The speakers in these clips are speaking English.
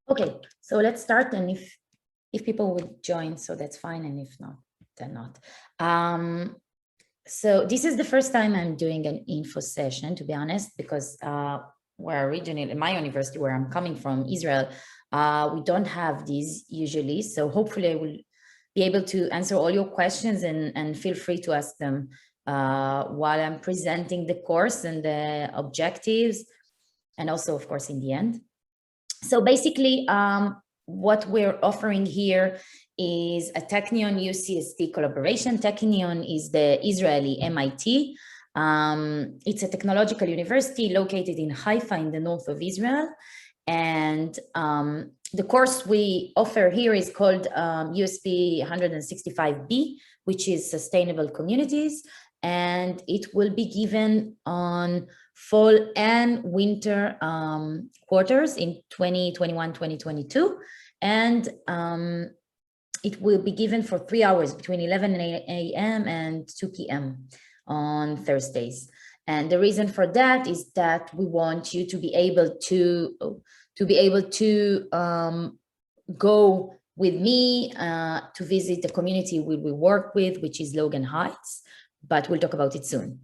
Okay, so let's start, and if people would join, so that's fine, and if not, then not. So this is the first time I'm doing an info session, to be honest, because where originally, in my university, where I'm coming from, Israel, we don't have these usually. So hopefully I will be able to answer all your questions, and feel free to ask them while I'm presenting the course and the objectives, and also, of course, in the end. So basically, what we're offering here is a Technion UCSD collaboration. Technion is the Israeli MIT. It's a technological university located in Haifa in the north of Israel. And the course we offer here is called USP 165B, which is Sustainable Communities. And it will be given on fall and winter quarters in 2021, 2022. And it will be given for 3 hours between 11 a.m. and 2 p.m. on Thursdays. And the reason for that is that we want you to be able to go with me to visit the community we work with, which is Logan Heights, but we'll talk about it soon.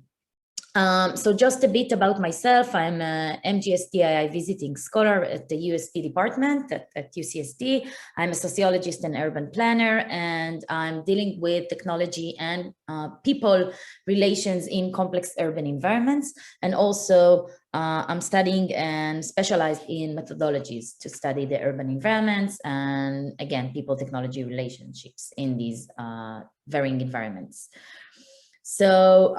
So just a bit about myself. I'm a MGSDII visiting scholar at the USP department at UCSD. I'm a sociologist and urban planner, and I'm dealing with technology and people relations in complex urban environments. And also I'm studying and specialized in methodologies to study the urban environments and, again, people-technology relationships in these varying environments. So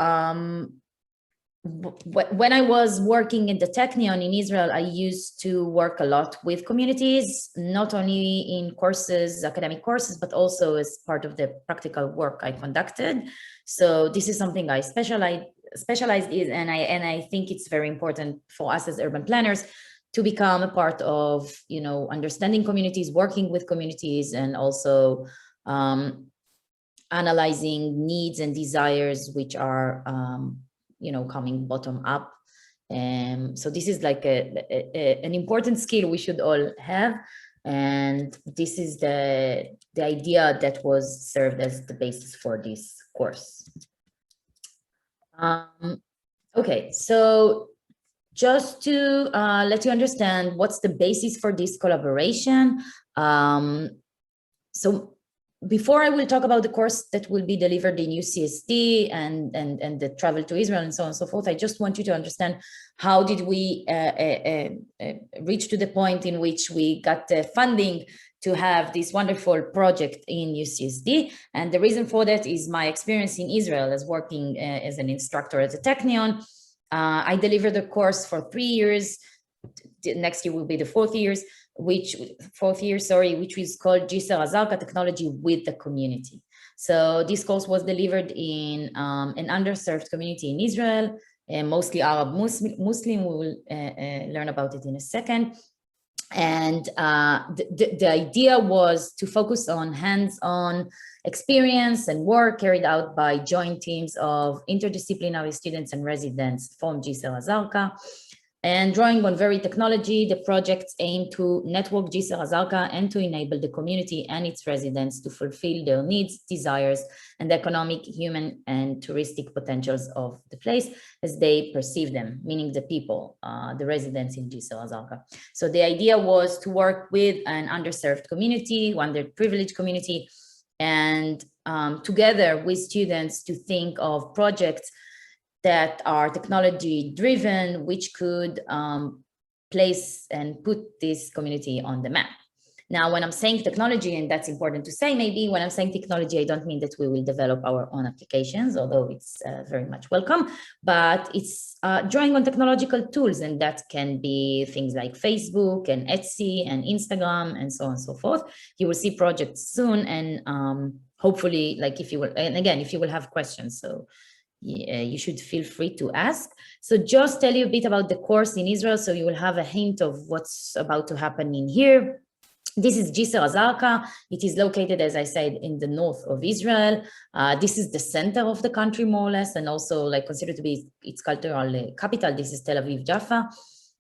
when I was working in the Technion in Israel, I used to work a lot with communities, not only in courses, academic courses, but also as part of the practical work I conducted. So this is something I specialized in, and I think it's very important for us as urban planners to become a part of, understanding communities, working with communities, and also analyzing needs and desires which are coming bottom up. So this is like an important skill we should all have. And this is the idea that was served as the basis for this course. Okay, so just to let you understand what's the basis for this collaboration. So before I will talk about the course that will be delivered in UCSD and the travel to Israel and so on and so forth, I just want you to understand how did we reach to the point in which we got the funding to have this wonderful project in UCSD. And the reason for that is my experience in Israel as working as an instructor at the Technion. I delivered the course for 3 years. Next year will be the fourth year, which is called Jisr Azalka, Technology with the Community. So this course was delivered in an underserved community in Israel, mostly Arab Muslim. We will learn about it in a second. And the idea was to focus on hands-on experience and work carried out by joint teams of interdisciplinary students and residents from Jisr Azalka. And drawing on very technology, the projects aim to network Jisr Azalka and to enable the community and its residents to fulfill their needs, desires, and the economic, human, and touristic potentials of the place as they perceive them, meaning the people, the residents in Jisr Azalka. So the idea was to work with an underserved community, underprivileged community, and together with students to think of projects that are technology driven, which could place and put this community on the map. Now, when I'm saying technology, and that's important to say, maybe when I'm saying technology, I don't mean that we will develop our own applications, although it's very much welcome, but it's drawing on technological tools, and that can be things like Facebook and Etsy and Instagram and so on and so forth. You will see projects soon, and hopefully, like if you will, and again, if you will have questions, so you should feel free to ask. So just tell you a bit about the course in Israel, so you will have a hint of what's about to happen in here. This is Jisr Azalka. It is located, as I said, in the north of Israel. This is the center of the country, more or less, and also like considered to be its cultural capital. This is Tel Aviv Jaffa.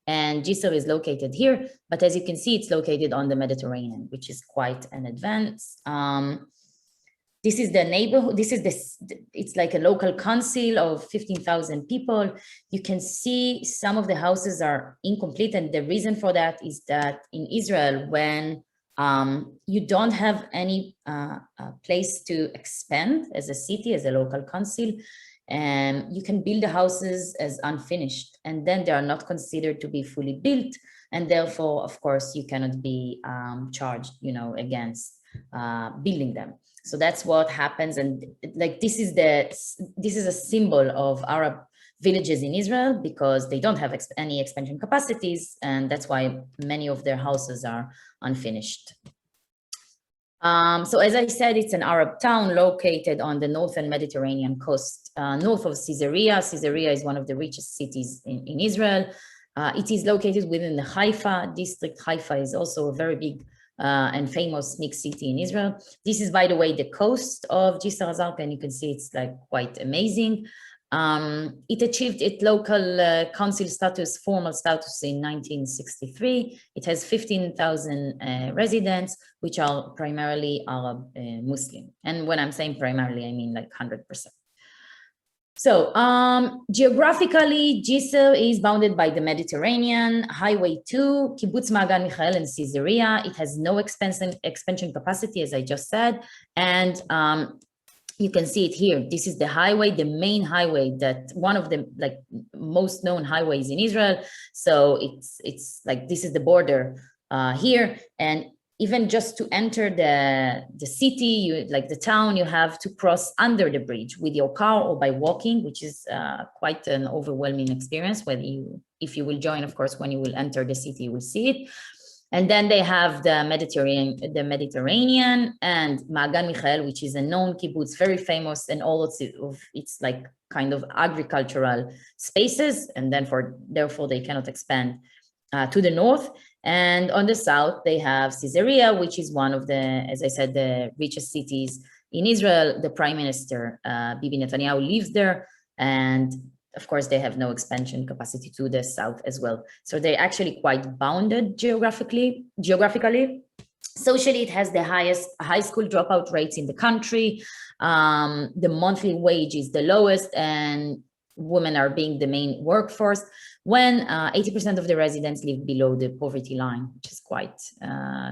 and Jisr is located here, but as you can see, it's located on the Mediterranean, which is quite an advance. This is the neighborhood. It's like a local council of 15,000 people. You can see some of the houses are incomplete. And the reason for that is that in Israel, when you don't have any place to expand as a city, as a local council, and you can build the houses as unfinished, and then they are not considered to be fully built. And therefore, of course, you cannot be charged, against building them. So that's what happens. And like, this is a symbol of Arab villages in Israel, because they don't have any expansion capacities. And that's why many of their houses are unfinished. So as I said, it's an Arab town located on the northern Mediterranean coast, north of Caesarea. Caesarea is one of the richest cities in Israel. It is located within the Haifa district. Haifa is also a very big and famous mixed city in Israel. This is, by the way, the coast of Jisr al-Zarqa, and you can see it's like quite amazing. It achieved its local council status, formal status in 1963. It has 15,000 residents, which are primarily Arab Muslim. And when I'm saying primarily, I mean like 100%. So geographically, Jisr is bounded by the Mediterranean, Highway 2, Kibbutz Ma'agan Michael, and Caesarea. It has no expansion capacity, as I just said. And you can see it here. This is the highway, the main highway, that one of the most known highways in Israel. So it's like, this is the border here. And even just to enter the city, the town, you have to cross under the bridge with your car or by walking, which is quite an overwhelming experience. If you will join, of course, when you will enter the city, you will see it. And then they have the Mediterranean and Ma'agan Michael, which is a known kibbutz, very famous, and all of its like kind of agricultural spaces. And then therefore they cannot expand to the north. And on the south, they have Caesarea, which is one of the, as I said, the richest cities in Israel. The Prime Minister, Bibi Netanyahu, lives there. And of course, they have no expansion capacity to the south as well. So they're actually quite bounded geographically. Socially, it has the highest high school dropout rates in the country. The monthly wage is the lowest, and women are being the main workforce, when 80% of the residents live below the poverty line, which is quite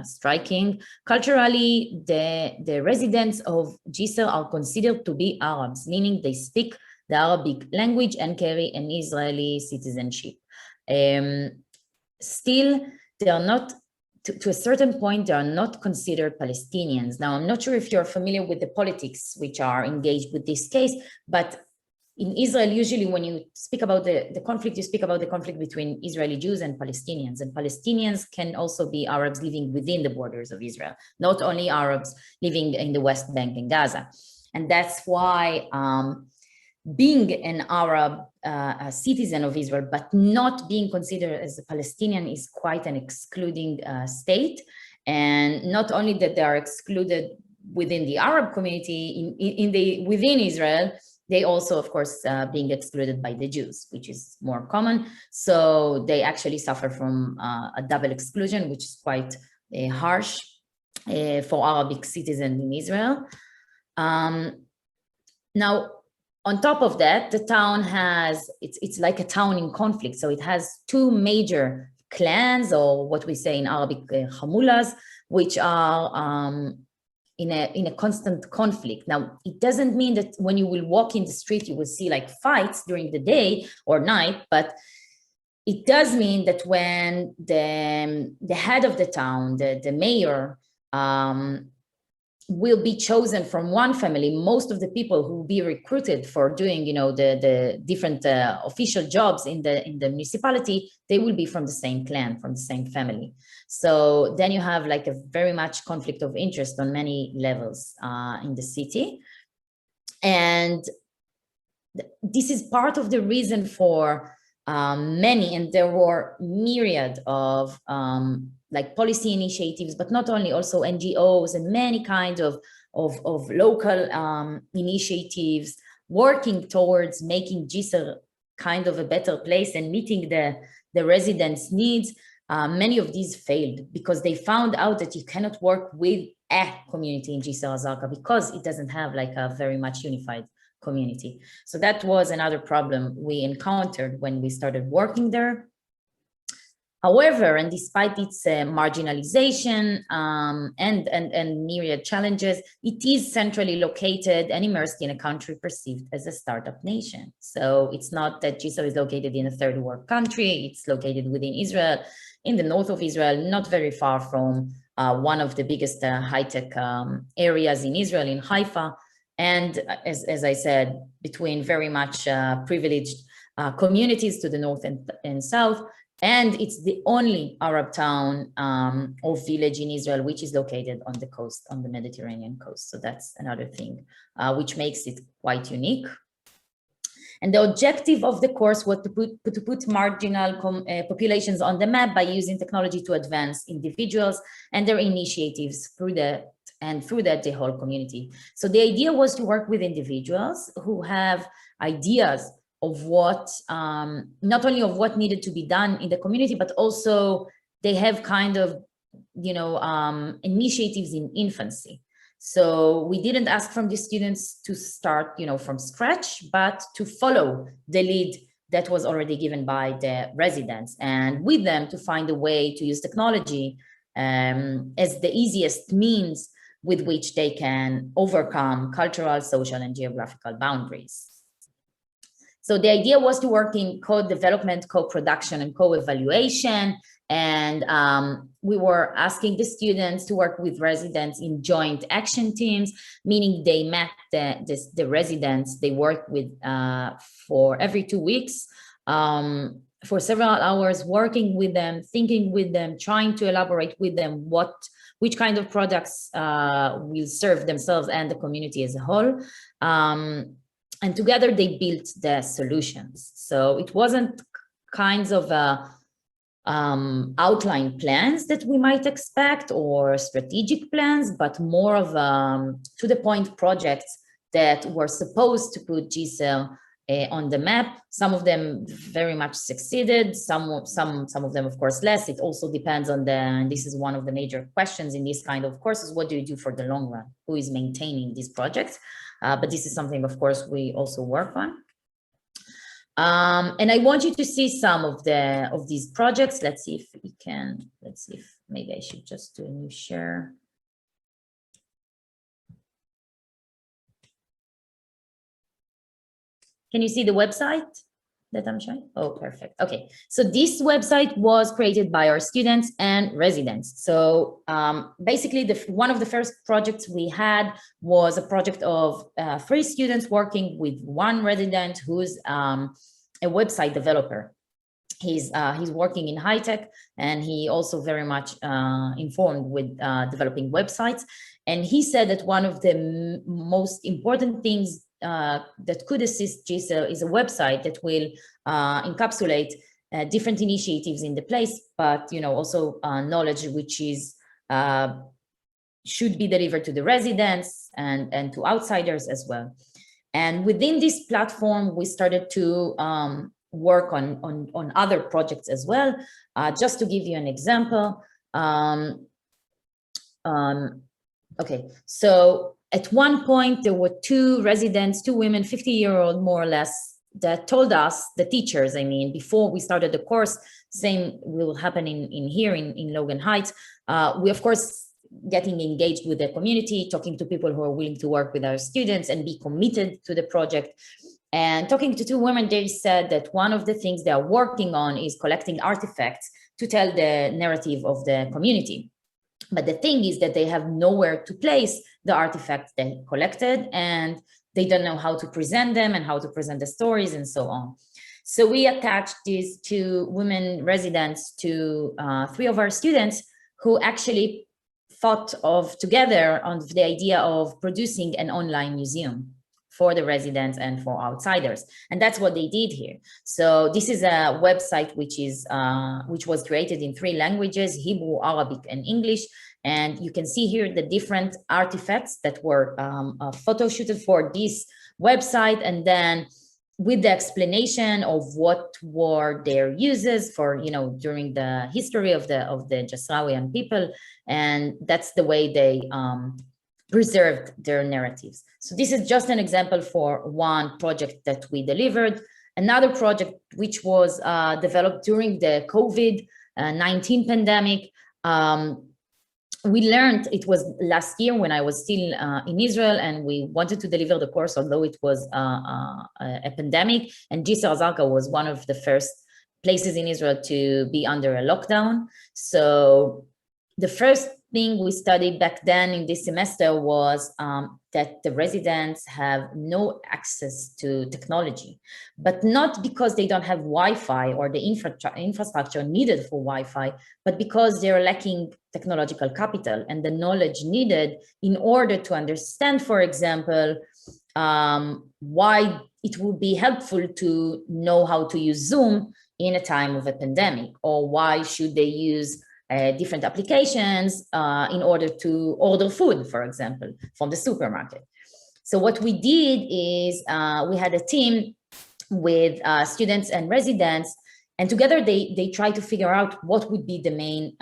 striking. Culturally, the residents of Jisr are considered to be Arabs, meaning they speak the Arabic language and carry an Israeli citizenship. Still, they are not, to a certain point, they are not considered Palestinians. Now, I'm not sure if you're familiar with the politics which are engaged with this case, but in Israel, usually when you speak about the conflict, you speak about the conflict between Israeli Jews and Palestinians. And Palestinians can also be Arabs living within the borders of Israel, not only Arabs living in the West Bank and Gaza. And that's why being an Arab citizen of Israel, but not being considered as a Palestinian, is quite an excluding state. And not only that they are excluded within the Arab community within Israel, they also, of course, being excluded by the Jews, which is more common. So they actually suffer from a double exclusion, which is quite harsh for Arabic citizens in Israel. Now, on top of that, the town has, it's like a town in conflict. So it has two major clans, or what we say in Arabic, hamulas, which are in a constant conflict. Now, it doesn't mean that when you will walk in the street, you will see like fights during the day or night, but it does mean that when the head of the town, the mayor, will be chosen from one family, most of the people who will be recruited for doing, the different official jobs in the municipality, they will be from the same clan, from the same family. So then you have like a very much conflict of interest on many levels in the city. And this is part of the reason for many, and there were myriad of like policy initiatives, but not only, also NGOs and many kinds of local initiatives working towards making Jisr kind of a better place and meeting the the residents' needs, many of these failed because they found out that you cannot work with a community in Jisr al-Zarqa because it doesn't have like a very much unified community. So that was another problem we encountered when we started working there. However, and despite its marginalization and myriad challenges, it is centrally located and immersed in a country perceived as a startup nation. So it's not that Jisr is located in a third world country, it's located within Israel, in the north of Israel, not very far from one of the biggest high-tech areas in Israel, in Haifa. And as I said, between very much privileged communities to the north and south. And it's the only Arab town or village in Israel which is located on the coast, on the Mediterranean coast. So that's another thing which makes it quite unique. And the objective of the course was to put marginal populations on the map by using technology to advance individuals and their initiatives through that, and through that the whole community. So the idea was to work with individuals who have ideas of what, not only of what needed to be done in the community, but also they have kind of, you know, initiatives in infancy. So we didn't ask from the students to start, you know, from scratch, but to follow the lead that was already given by the residents, and with them to find a way to use technology as the easiest means with which they can overcome cultural, social, and geographical boundaries. So the idea was to work in co-development, co-production, and co-evaluation. And we were asking the students to work with residents in joint action teams, meaning they met the residents they worked with for every 2 weeks, for several hours, working with them, thinking with them, trying to elaborate with them which kind of products will serve themselves and the community as a whole. And together they built the solutions. So it wasn't kinds of outline plans that we might expect or strategic plans, but more of to the point projects that were supposed to put Jisr on the map. Some of them very much succeeded, some of them of course less. It also depends on and this is one of the major questions in this kind of courses, what do you do for the long run? Who is maintaining these projects? But this is something, of course, we also work on. And I want you to see some of these projects. Let's see if we can, let's see if maybe I should just do a new share. Can you see the website that I'm showing? Oh, perfect. Okay, so this website was created by our students and residents. So basically, one of the first projects we had was a project of 3 students working with 1 resident who's a website developer. He's working in high tech, and he also very much informed with developing websites. And he said that one of the most important things that could assist Jisr is a website that will encapsulate different initiatives in the place, but also knowledge which is should be delivered to the residents and to outsiders as well. And within this platform, we started to work on other projects as well. Just to give you an example, okay, so at one point there were 2 residents, 2 women, 50-year-old more or less, that told us, the teachers, I mean, before we started the course, same will happen in here in Logan Heights. We of course getting engaged with the community, talking to people who are willing to work with our students and be committed to the project. And talking to 2 women, they said that one of the things they are working on is collecting artifacts to tell the narrative of the community. But the thing is that they have nowhere to place the artifacts they collected, and they don't know how to present them and how to present the stories and so on. So we attached these 2 women residents to 3 of our students who actually thought of together on the idea of producing an online museum for the residents and for outsiders. And that's what they did here. So this is a website which was created in 3 languages, Hebrew, Arabic, and English. And you can see here the different artifacts that were photo shooted for this website. And then with the explanation of what were their uses for, during the history of the Jasrawian people, and that's the way they preserved their narratives. So this is just an example for one project that we delivered. Another project which was developed during the COVID-19 pandemic. We learned, it was last year when I was still in Israel, and we wanted to deliver the course, although it was a pandemic, and Jisr Azarka was one of the first places in Israel to be under a lockdown. So the first thing we studied back then in this semester was that the residents have no access to technology, but not because they don't have Wi-Fi or the infrastructure needed for Wi-Fi, but because they're lacking technological capital and the knowledge needed in order to understand, for example, why it would be helpful to know how to use Zoom in a time of a pandemic, or why should they use different applications in order to order food, for example, from the supermarket. So what we did is we had a team with students and residents, and together they tried to figure out what would be the main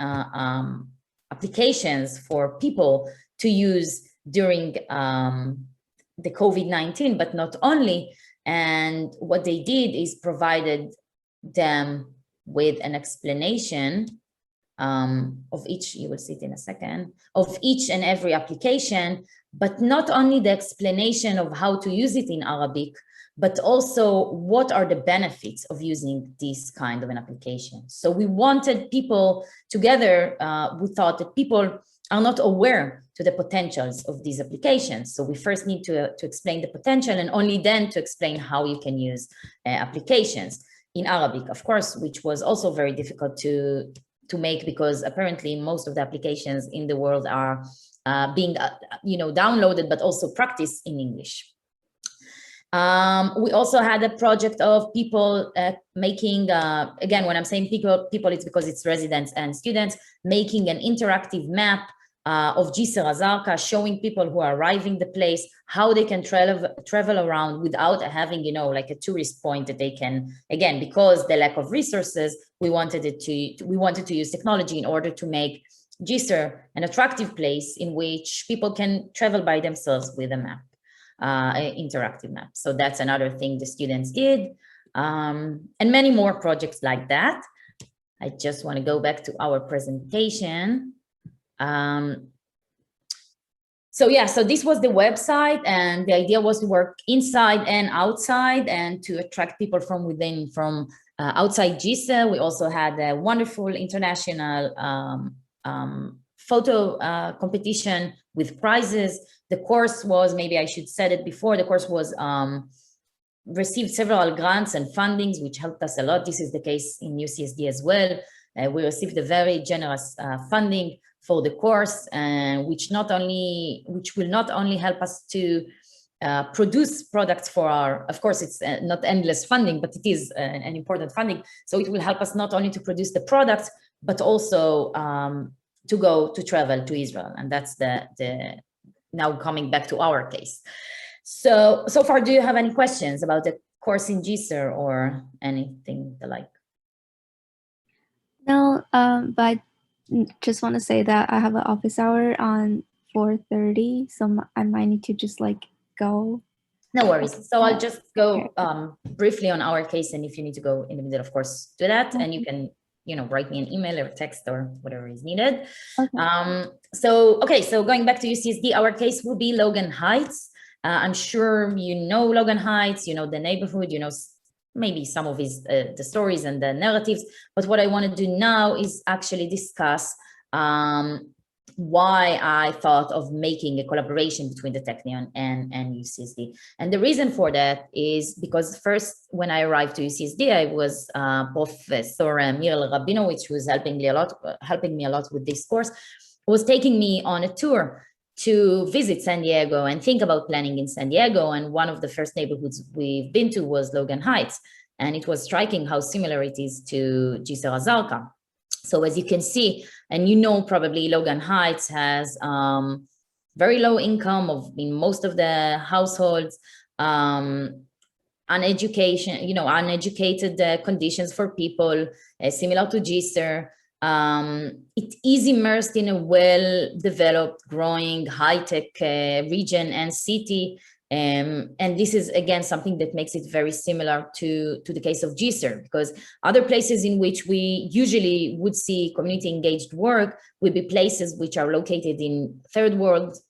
applications for people to use during the COVID-19, but not only. And what they did is provided them with an explanation of each, you will see it in a second, of each and every application, but not only the explanation of how to use it in Arabic, but also what are the benefits of using this kind of an application. So we wanted people together, we thought that people are not aware to the potentials of these applications. So we first need to explain the potential, and only then to explain how you can use applications in Arabic, of course, which was also very difficult to make, because apparently most of the applications in the world are being downloaded, but also practiced in English. We also had a project of people making, again, when I'm saying people, it's because it's residents and students, making an interactive map of Jisr Azarka, showing people who are arriving the place how they can travel around without having, like a tourist point that they can, again, because the lack of resources, we wanted to use technology in order to make Jisr an attractive place in which people can travel by themselves with a map, an interactive map. So that's another thing the students did, and many more projects like that. I just want to go back to our presentation. So this was the website, and the idea was to work inside and outside, and to attract people from within, from outside Jisr. We also had a wonderful international photo competition with prizes. The course was, maybe I should said it before, the course was received several grants and fundings, which helped us a lot. This is the case in UCSD as well. We received a very generous funding for the course, and which will not only help us to produce products for our, of course, it's not endless funding, but it is an important funding. So it will help us not only to produce the products, but also to travel to Israel. And that's the now coming back to our case. So far, do you have any questions about the course in Jisr or anything like? No, but just want to say that I have an office hour on 4:30, so I might need to just go. No worries. So I'll just go briefly on our case, and if you need to go in the middle, of course, do that, and you can write me an email or text or whatever is needed. Okay. So going back to UCSD, our case will be Logan Heights. I'm sure you know Logan Heights, the neighborhood, maybe some of the stories and the narratives. But what I want to do now is actually discuss why I thought of making a collaboration between the Technion and UCSD. And the reason for that is because first, when I arrived to UCSD, I was Professor Miral Rabinowitz, who was helping me a lot with this course, was taking me on a tour to visit San Diego and think about planning in San Diego. And one of the first neighborhoods we've been to was Logan Heights. And it was striking how similar it is to Jisr Azarka. So as you can see, and probably Logan Heights has very low income in most of the households. uneducated conditions for people, similar to GSER. It is immersed in a well-developed, growing, high-tech region and city. And this is, again, something that makes it very similar to the case of GSER, because other places in which we usually would see community engaged work would be places which are located in third world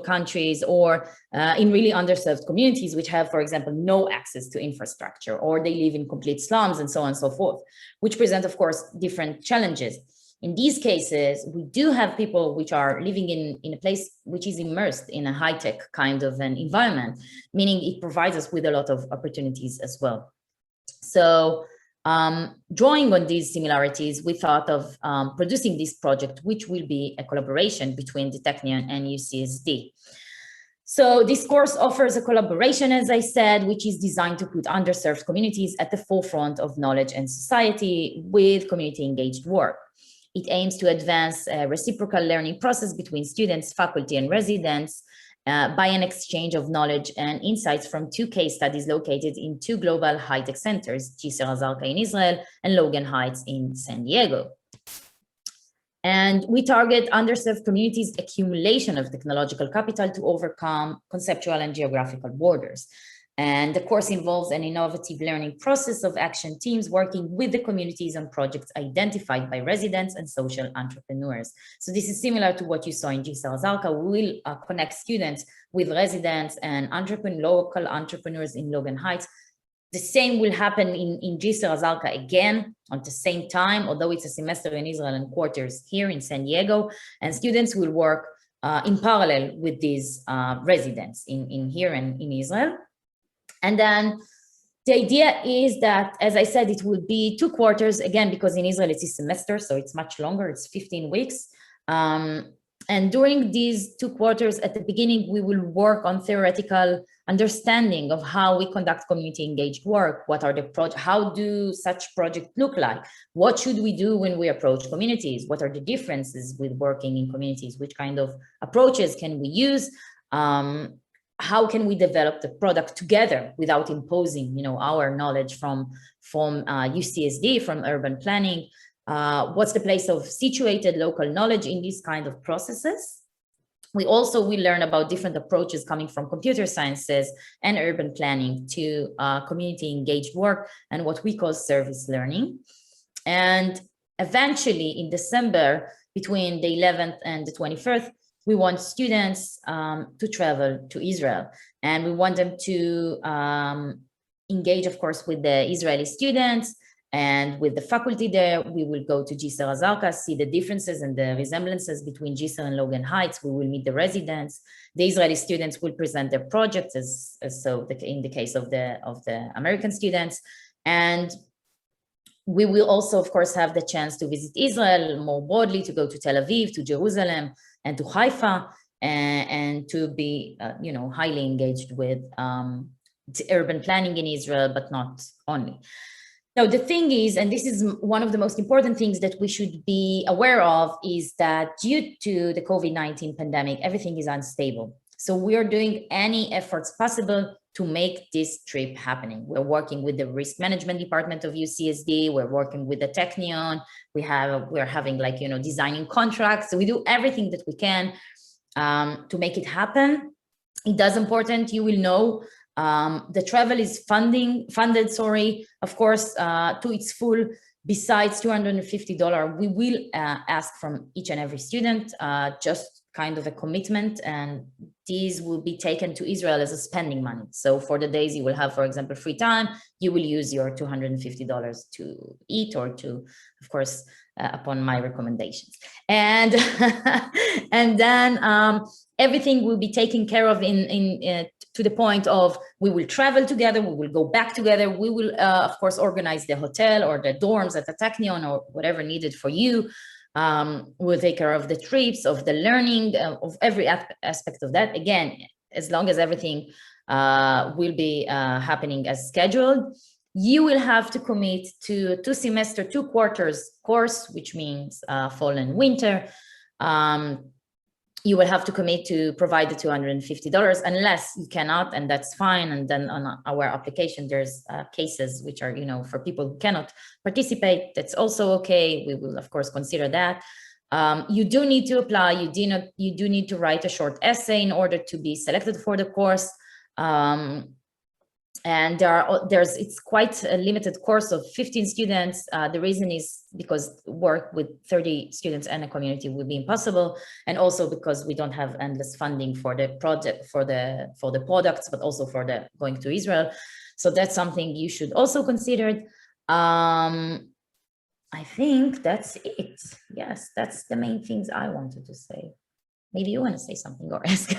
countries, or in really underserved communities, which have, for example, no access to infrastructure, or they live in complete slums, and so on and so forth, which present, of course, different challenges. In these cases, we do have people which are living in a place which is immersed in a high-tech kind of an environment, meaning it provides us with a lot of opportunities as well. So drawing on these similarities, we thought of producing this project, which will be a collaboration between the Technion and UCSD. So this course offers a collaboration, as I said, which is designed to put underserved communities at the forefront of knowledge and society with community engaged work. It aims to advance a reciprocal learning process between students, faculty, and residents by an exchange of knowledge and insights from 2 case studies located in 2 global high-tech centers, Jisr al-Zarqa in Israel and Logan Heights in San Diego. And we target underserved communities' accumulation of technological capital to overcome conceptual and geographical borders. And the course involves an innovative learning process of action teams working with the communities on projects identified by residents and social entrepreneurs. So this is similar to what you saw in Jisr al-Zarqa. We will connect students with residents and local entrepreneurs in Logan Heights. The same will happen in Jisr al-Zarqa again at the same time, although it's a semester in Israel and quarters here in San Diego, and students will work in parallel with these residents in here and in Israel. And then the idea is that, as I said, it will be 2 quarters, again, because in Israel it's a semester, so it's much longer, it's 15 weeks. And during these 2 quarters, at the beginning, we will work on theoretical understanding of how we conduct community engaged work. What are the projects? How do such projects look like? What should we do when we approach communities? What are the differences with working in communities? Which kind of approaches can we use? How can we develop the product together without imposing, our knowledge from UCSD, from urban planning? What's the place of situated local knowledge in these kind of processes? We learn about different approaches coming from computer sciences and urban planning to community engaged work and what we call service learning. And eventually in December, between the 11th and the 21st, we want students to travel to Israel, and we want them to engage, of course, with the Israeli students and with the faculty there. We will go to Jisr al-Zarqa, see the differences and the resemblances between Jisr and Logan Heights. We will meet the residents. The Israeli students will present their projects, in the case of the American students. And we will also, of course, have the chance to visit Israel more broadly, to go to Tel Aviv, to Jerusalem, and to Haifa, and to be, highly engaged with urban planning in Israel, but not only. Now, the thing is, and this is one of the most important things that we should be aware of, is that due to the COVID-19 pandemic, everything is unstable. So we are doing any efforts possible to make this trip happening. We're working with the risk management department of UCSD. We're working with the Technion. We're having designing contracts. So we do everything that we can to make it happen. It is important, you will know, the travel is funded, of course, to its full. Besides $250, we will ask from each and every student just kind of a commitment, and these will be taken to Israel as a spending money. So for the days you will have, for example, free time, you will use your $250 to eat or to, of course, upon my recommendations. And and then everything will be taken care of to the point of we will travel together, we will go back together, we will, of course, organize the hotel or the dorms at the Technion or whatever needed for you. We'll take care of the trips, of the learning, of every aspect of that. Again, as long as everything will be happening as scheduled. You will have to commit to 2 quarters course, which means fall and winter. you will have to commit to provide the $250 unless you cannot, and that's fine. And then on our application, there's cases which are, for people who cannot participate. That's also okay. We will, of course, consider that. You do need to apply. You do need to write a short essay in order to be selected for the course. And it's quite a limited course of 15 students. The reason is because work with 30 students and a community would be impossible, and also because we don't have endless funding for the project, for the products, but also for the going to Israel. So that's something you should also consider. I think that's it. Yes, that's the main things I wanted to say. Maybe you want to say something or ask.